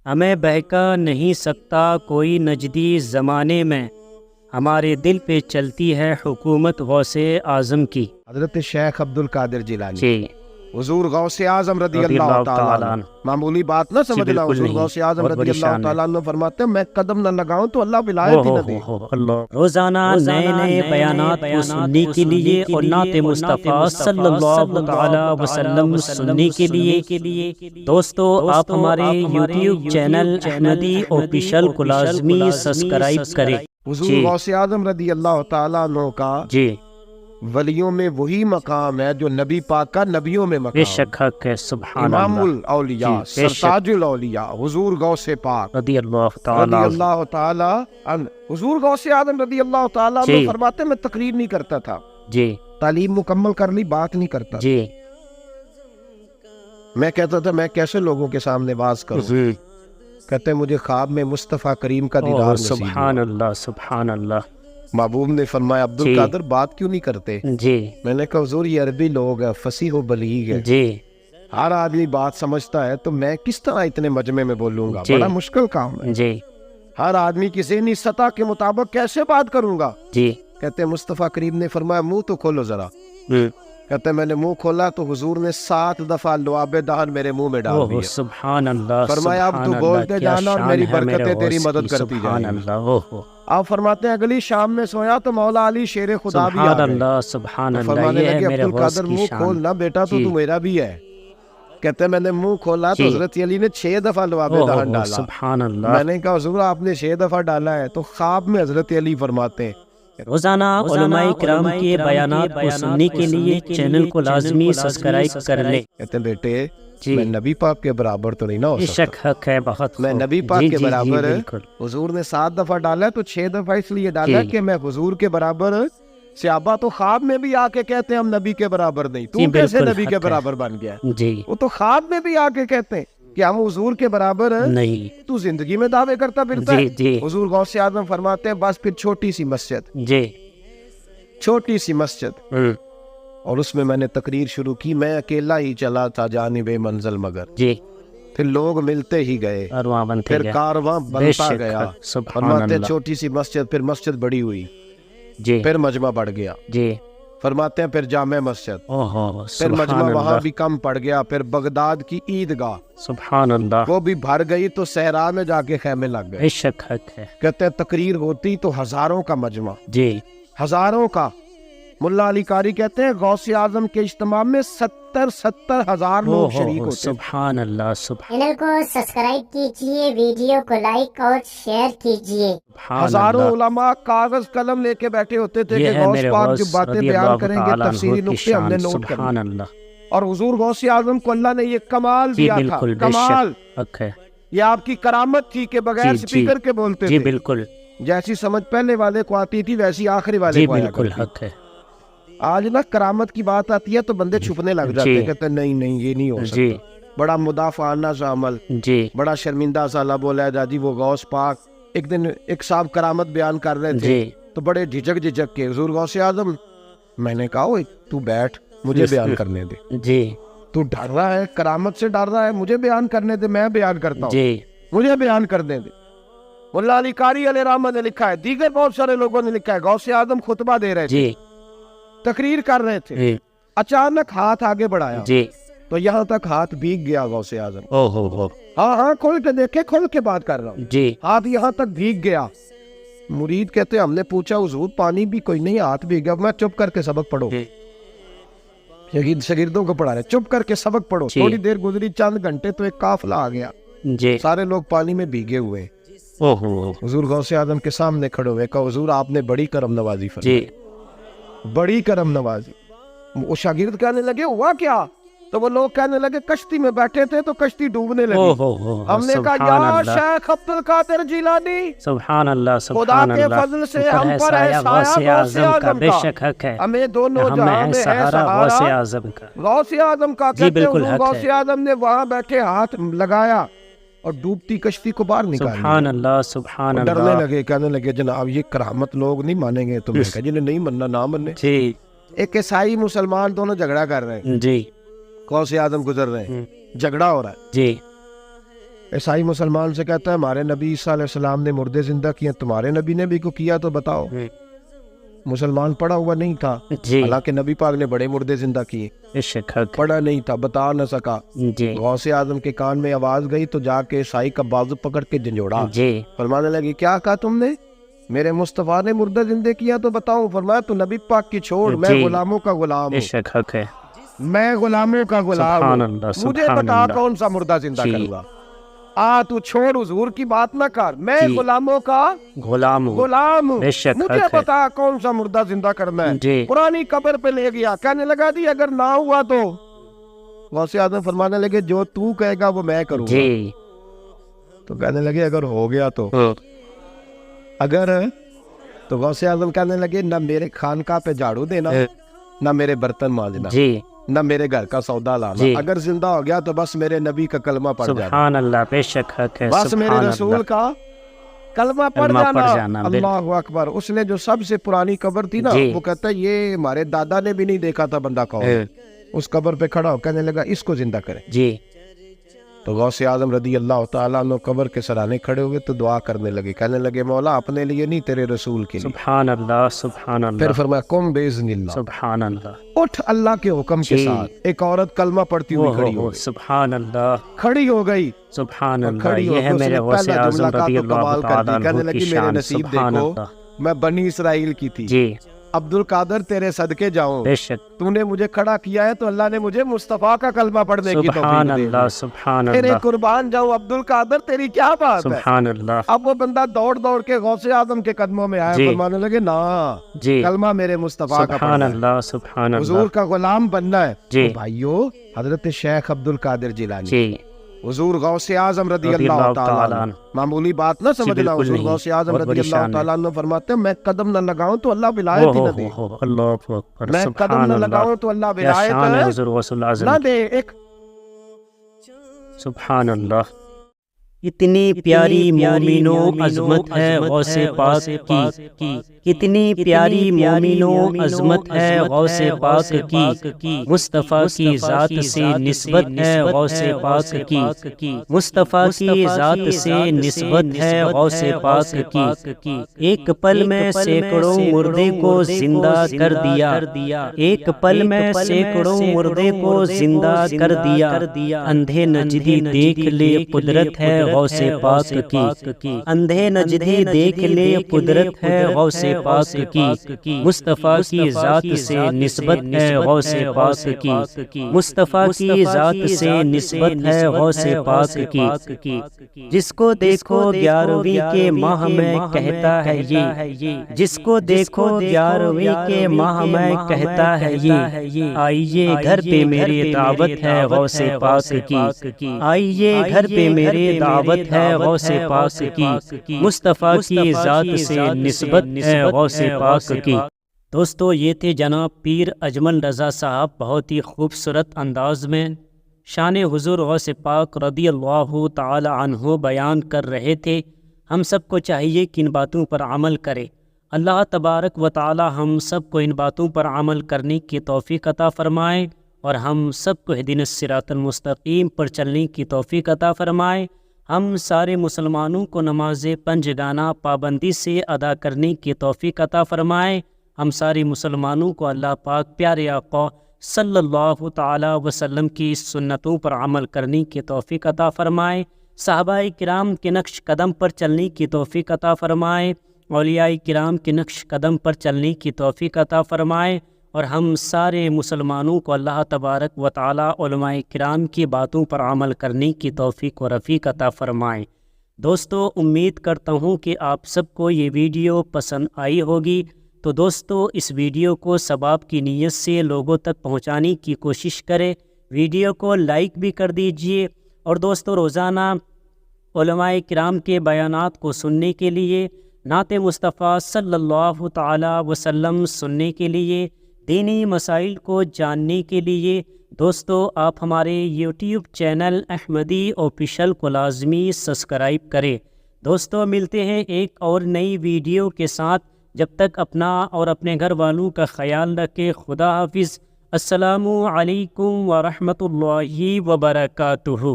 ہمیں بہکا نہیں سکتا کوئی نجدی زمانے میں، ہمارے دل پہ چلتی ہے حکومت غوث اعظم کی۔ حضرت شیخ عبد القادر جیلانی، جی، حضور غوث اعظم رضی اللہ تعالیٰ عنہ، معمولی بات نہ سمجھنا، حضور غوث اعظم رضی اللہ تعالیٰ عنہ فرماتے ہیں میں قدم نہ لگاؤں تو اللہ ولایت ہی نہ دے۔ روزانہ نئے نئے بیانات کو سننے کے لیے اور نعت مصطفیٰ صلی اللہ تعالی وسلم سننے کے لیے دوستو آپ ہمارے یوٹیوب چینل احمدی آفیشل کو لازمی سبسکرائب کریں۔ حضور غوث اعظم رضی اللہ تعالیٰ عنہ کا جی ولیوں میں وہی مقام ہے جو نبی پاک کا نبیوں میں بے مقام شک حق ہے، سبحان امام اللہ الاولیاء بے شک۔ سرتاج الاولیاء حضور غوث پاک رضی اللہ رضی تعالی اللہ تعالی عنہ۔ حضور غوث اعظم رضی اللہ تعالی عنہ جی۔ فرماتے ہیں میں تقریر نہیں کرتا تھا، جی تعلیم مکمل کر لی بات نہیں کرتا، جی میں کہتا تھا میں کیسے لوگوں کے سامنے واز کروں، کہتے ہیں مجھے خواب میں مصطفیٰ کریم کا دیدار نصیب سبحان ہوا۔ اللہ سبحان اللہ۔ محبوب نے فرمایا عبد جی۔ القادر بات کیوں نہیں کرتے؟ جی میں نے کہا حضور یہ عربی لوگ ہیں، فصیح و بلیغ ہے، جی ہر آدمی بات سمجھتا ہے، تو میں کس طرح اتنے مجمع میں بولوں گا؟ جی۔ بڑا مشکل کام ہے، جی ہر آدمی کی ذہنی سطح کے مطابق کیسے بات کروں گا؟ جی کہتے ہیں مصطفیٰ کریم نے فرمایا منہ تو کھولو ذرا، کہتے ہیں میں نے منہ کھولا تو حضور نے 7 دفعہ لعاب دہن میرے منہ میں ڈال اوہ دیے، سبحان اللہ فرمایا اب تو سبحان بولتے اللہ، کیا جانا اور شان میری ہے برکتیں میرے تیری غوث مدد کی، کرتی سبحان جائیں گی۔ اللہ۔ اوہ آپ فرماتے ہیں اگلی شام میں سویا تو مولا علی شیر خدا بھی آ سبحان گئے، اللہ سبحان تو اللہ، فرمانے یہ ہے لگے میرے عبد غوث القادر کی منہ شان۔ کھولنا بیٹا تو جی۔ تو میرا بھی ہے، کہتے ہیں میں نے منہ کھولا تو جی۔ حضرت علی نے 6 دفعہ لعاب اوہ دہن ڈالا، سبحان اللہ۔ میں نے کہا حضور آپ نے 6 دفعہ ڈالا ہے، تو خواب میں حضرت علی فرماتے ہیں روزانہ علماء کرام کے بیانات کو سننے کے لیے چینل کو لازمی سبسکرائب کر لیں۔ کہتے ہیں بیٹے جی۔ میں نبی پاک کے برابر تو نہیں نہ ہو بے سکتا، شک حق ہے بہت میں خوب۔ نبی پاک جی کے جی برابر جی بالکل۔ حضور نے 7 دفعہ ڈالا ہے تو 6 دفعہ اس لیے ڈالا جی۔ کہ میں حضور کے برابر، صحابہ تو خواب میں بھی آ کے کہتے ہیں ہم نبی کے برابر نہیں، تو جی کیسے بالکل نبی کے حق ہے۔ برابر بن گیا؟ جی وہ تو خواب میں بھی آ کے کہتے ہیں کہ ہم حضور کے برابر نہیں۔ تو زندگی میں دعوے کرتا پھرتا جی ہے۔ جی حضور غوث اعظم فرماتے ہیں بس پھر چھوٹی سی مسجد، جی چھوٹی سی مسجد، اور اس میں نے تقریر شروع کی، میں اکیلا ہی چلا تھا جانب منزل مگر، جی پھر لوگ ملتے ہی گئے، اور وہاں بنتے پھر گئے۔ کارواں بے بنتا شک گیا، حق، سبحان فرماتے ہیں اللہ۔ چھوٹی سی مسجد، پھر مسجد بڑی ہوئی، جی پھر مجمع بڑھ گیا، جی فرماتے ہیں پھر جامع مسجد، اوہ پھر مجمع سبحان وہاں اللہ بھی کم پڑ گیا، پھر بغداد کی عیدگاہ سبحان اللہ، وہ بھی بھر گئی تو صحرا میں جا کے خیمے لگ بے گئے۔ شک حق ہے۔ کہتے ہیں تقریر ہوتی تو ہزاروں کا مجمع، جی ہزاروں کا۔ ملا علی قاری کہتے ہیں غوث اعظم کے اجتماع میں 70 ہزار لوگ شریک ہوتے ہیں۔ سبحان اللہ سبحان چینل کو سبسکرائب کیجئے، ویڈیو کو لائک اور شیئر کیجئے۔ ہزاروں اللہ۔ علماء کاغذ قلم لے کے بیٹھے ہوتے تھے یہ کہ ہے غوث میرے پاک جو غوث باتیں رضی بیان اللہ کریں گے تعالیٰ عنہ تفصیلی کی نقطے ہم نے شان، نوٹ سبحان کرنے، اللہ۔ اور حضور غوث اعظم کو اللہ نے یہ کمال جی دیا تھا، بالکل بے کمال، شک حق ہے۔ یہ آپ کی کرامت تھی کہ بغیر جی، سپیکر کے بولتے جی تھے، بالکل جیسی سمجھ پہلے والے کو آتی تھی ویسی آخری والے جی کو آیا بالکل کرتی۔ حق ہے۔ آج نا کرامت کی بات آتی ہے تو بندے چھپنے لگ جاتے ہیں، کہتے ہیں نہیں نہیں یہ نہیں ہو جی سکتا، بڑا مدافعانہ سا عمل، جی بڑا شرمندہ سا لب بولا ہے دادی وہ غوث پاک۔ ایک دن ایک صاحب کرامت بیان کر رہے تھے جی تو بڑے جھجک کے حضور غوث اعظم، میں نے کہا اوئے تو بیٹھ مجھے بیان کرنے دے، جی تو ڈر رہا ہے کرامت سے ڈر رہا ہے، مجھے بیان کرنے دے، میں بیان کرتا ہوں، جی مجھے بیان کرنے دے۔ ملا علی قاری علیہ رحمہ نے لکھا ہے، دیگر بہت سارے لوگوں نے لکھا ہے، غوث اعظم خطبہ دے رہے تھے، جی تقریر کر رہے تھے، جی اچانک ہاتھ آگے بڑھایا جی تو یہاں تک ہاتھ بھیگ گیا غوث اعظم۔ اوہ ہاں کھول کے دیکھے، کھول کے بات کر رہا ہوں، جی ہاتھ یہاں تک بھیگ گیا۔ مرید کہتے ہم نے پوچھا حضور پانی بھی کوئی نہیں، ہاتھ بھیگ گیا، میں چپ کر کے سبق پڑھو، جی شاگردوں کو پڑھا رہے چپ کر کے سبق پڑھو۔ جی۔ تھوڑی دیر گزری، چند گھنٹے تو ایک قافلہ آ گیا، جی سارے لوگ پانی میں بھیگے ہوئے، اوہ حضور غوث اعظم کے سامنے کھڑے ہوئے، کہا حضور آپ نے بڑی کرم نوازی فرمائی، جی بڑی کرم نوازی۔ وہ شاگرد کہنے لگے ہوا کیا؟ تو وہ لوگ کہنے لگے کشتی میں بیٹھے تھے تو کشتی ڈوبنے لگی، اوہ ہم نے کہا یا شیخ عبد القادر جیلانی، سبحان اللہ خدا سبحان کے اللہ، فضل سے ہم پر ہے غوث سایہ غوث اعظم کا، اعظم بے کا، شک حق ہے، ہمیں دونوں ہم جہاں ہیں میں ہے سہارا غوث سہارا اعظم کا۔ غوث اعظم کا۔ جی کہتے ہیں بالکل حضور حق غوث ہے۔ اعظم نے وہاں بیٹھے ہاتھ لگایا اور ڈوبتی کشتی کو باہر نکال سبحان اللہ سبحان دیا۔ ڈرنے اللہ۔ لگے، کہنے لگے جناب یہ کرامت لوگ نہیں مانیں گے، تمہیں کہا جنہیں نہیں مننا نہ مننے۔ جی ایک عیسائی مسلمان دونوں جھگڑا کر رہے ہیں، جی غوث اعظم گزر رہے ہیں، جھگڑا ہو رہا ہے، جی عیسائی مسلمان سے کہتا ہے ہمارے نبی عیسیٰ علیہ السلام نے مردے زندہ کیے، تمہارے نبی نے بھی کو کیا تو بتاؤ۔ مسلمان پڑھا ہوا نہیں تھا، حالانکہ نبی پاک نے بڑے مردے زندہ کیے، پڑھا نہیں تھا، بتا نہ سکا۔ غوث اعظم کے کان میں آواز گئی تو جا کے عیسائی کا بازو پکڑ کے جھنجھوڑا، فرمانے لگی کیا کہا تم نے؟ میرے مصطفیٰ نے مردہ زندہ کیا تو بتاؤ۔ فرمایا تو نبی پاک کی چھوڑ، میں غلاموں کا غلام ہوں، میں غلاموں کا غلام ہوں، مجھے بتا کون سا مردہ زندہ کروں گا۔ تو چھوڑ حضور کی بات نہ کر، میں غلاموں کا غلام ہوں، مجھے بتا کون سا مردہ زندہ کرنا ہے۔ پرانی قبر پہ لے گیا، کہنے لگا جی اگر نہ ہوا تو؟ غوث اعظم فرمانے لگے جو تو کہے گا وہ میں کروں گا۔ تو کہنے لگے اگر ہو گیا تو؟ تو غوث اعظم کہنے لگے نہ میرے خانقاہ پہ جھاڑو دینا، نہ میرے برتن مانجنا، نہ میرے گھر کا سودا لانا، اگر زندہ ہو گیا تو بس میرے نبی کا کلمہ پڑھ جانا، سبحان اللہ، بے شک حق ہے، بس میرے رسول کا کلمہ پڑھ جانا۔ اللہ اکبر۔ اس نے جو سب سے پرانی قبر تھی نا، وہ کہتا ہے یہ ہمارے دادا نے بھی نہیں دیکھا تھا بندہ کون، اس قبر پہ کھڑا ہو کہنے لگا اس کو زندہ کرے۔ تو غوث اعظم رضی اللہ تعالیٰ عنہ قبر کے سرانے کھڑے ہوئے تو دعا کرنے لگے، کہنے لگے مولا اپنے لیے نہیں تیرے رسول کے لیے۔ سبحان اللہ، سبحان اللہ۔ پھر فرمایا قم باذن اللہ، سبحان اللہ، اٹھ اللہ کے حکم کے ساتھ۔ ایک عورت کلمہ پڑھتی ہوئی کھڑی ہو گئی، سبحان اللہ، کھڑی ہو گئی، سبحان اللہ۔ یہ ہے میرے غوث اعظم رضی اللہ تعالیٰ عنہ کی شان، سبحان اللہ۔ میں بنی اسرائیل کی تھی، عبد القادر تیرے صدقے جاؤں، بے شک تو نے مجھے کھڑا کیا ہے تو اللہ نے مجھے مصطفیٰ کا کلمہ پڑھنے کی سبحان اللہ، سبحان اللہ، تیرے قربان جاؤں عبد القادر، تیری کیا بات ہے؟ سبحان اللہ۔ اب وہ بندہ دوڑ دوڑ کے غوث اعظم کے قدموں میں آیا، فرمانے لگے نا کلمہ میرے مصطفیٰ کا سبحان اللہ، سبحان اللہ، حضور کا غلام بننا ہے۔ بھائیو، حضرت شیخ عبد القادر جیلانی، حضور غوث اعظم رضی اللہ تعالیٰ عنہ، معمولی بات نہ سمجھنا، حضور غوث اعظم رضی اللہ تعالیٰ عنہ فرماتے ہیں میں قدم نہ لگاؤں تو اللہ ولایت ہی نہ دے، میں قدم نہ لگاؤں تو اللہ ولایت نہ دے۔ سبحان اللہ، اتنی پیاری مومنوں عظمت ہے غوث پاک کی، کتنی پیاری مومنوں عظمت ہے غوث پاک کی، مصطفیٰ کی ذات سے نسبت ہے غوث پاک کی، مصطفیٰ کی ذات سے نسبت ہے غوث پاک کی۔ ایک پل میں سینکڑوں مردے کو زندہ کر دیا، ایک پل میں سینکڑوں مردے کو زندہ کر دیا، اندھے نجدی دیکھ لے قدرت ہے غوث پاک کی، اندھے نجدی دیکھ لے قدرت ہے غوث پاک کی، مصطفیٰ کی ذات سے نسبت ہے غوث پاک کی، مصطفیٰ کی ذات سے نسبت ہے غوث پاک کی۔ جس کو دیکھو 11ویں کے ماہ میں کہتا ہے یہ، جس کو دیکھو 11ویں کے ماہ میں کہتا ہے یہ، آئیے گھر پہ میری دعوت ہے غوث پاک کی، آئیے گھر پہ میری دعوت ہے غوث پاک کی، مصطفیٰ کی ذات سے نسبت ہے غوث پاک کی۔ دوستو، یہ تھے جناب پیر اجمل رضا صاحب، بہت ہی خوبصورت انداز میں شان حضور غوث پاک رضی اللہ تعالی عنہ بیان کر رہے تھے۔ ہم سب کو چاہیے کہ ان باتوں پر عمل کرے۔ اللہ تبارک و تعالی ہم سب کو ان باتوں پر عمل کرنے کی توفیق عطا فرمائے، اور ہم سب کو اہدنا الصراط المستقیم پر چلنے کی توفیق عطا فرمائے۔ ہم سارے مسلمانوں کو نماز پنجگانہ پابندی سے ادا کرنے کی توفیق عطا فرمائے۔ ہم سارے مسلمانوں کو اللہ پاک پیارے آقا صلی اللہ تعالی وسلم کی سنتوں پر عمل کرنے کی توفیق عطا فرمائے، صحابہ کرام کے نقش قدم پر چلنے کی توفیق عطا فرمائے، اولیاء کرام کے نقش قدم پر چلنے کی توفیق عطا فرمائے، اور ہم سارے مسلمانوں کو اللہ تبارک و تعالی علماء کرام کی باتوں پر عمل کرنے کی توفیق و رفیق عطا فرمائے۔ دوستو، امید کرتا ہوں کہ آپ سب کو یہ ویڈیو پسند آئی ہوگی، تو دوستو اس ویڈیو کو ثواب کی نیت سے لوگوں تک پہنچانے کی کوشش کرے، ویڈیو کو لائک بھی کر دیجئے، اور دوستو روزانہ علماء کرام کے بیانات کو سننے کے لیے، نعت مصطفیٰ صلی اللہ تعالی وسلم سننے کے لیے، دینی مسائل کو جاننے کے لیے دوستو آپ ہمارے یوٹیوب چینل احمدی آفیشل کو لازمی سبسکرائب کریں۔ دوستو ملتے ہیں ایک اور نئی ویڈیو کے ساتھ، جب تک اپنا اور اپنے گھر والوں کا خیال رکھے۔ خدا حافظ۔ السلام علیکم ورحمۃ اللہ وبرکاتہ۔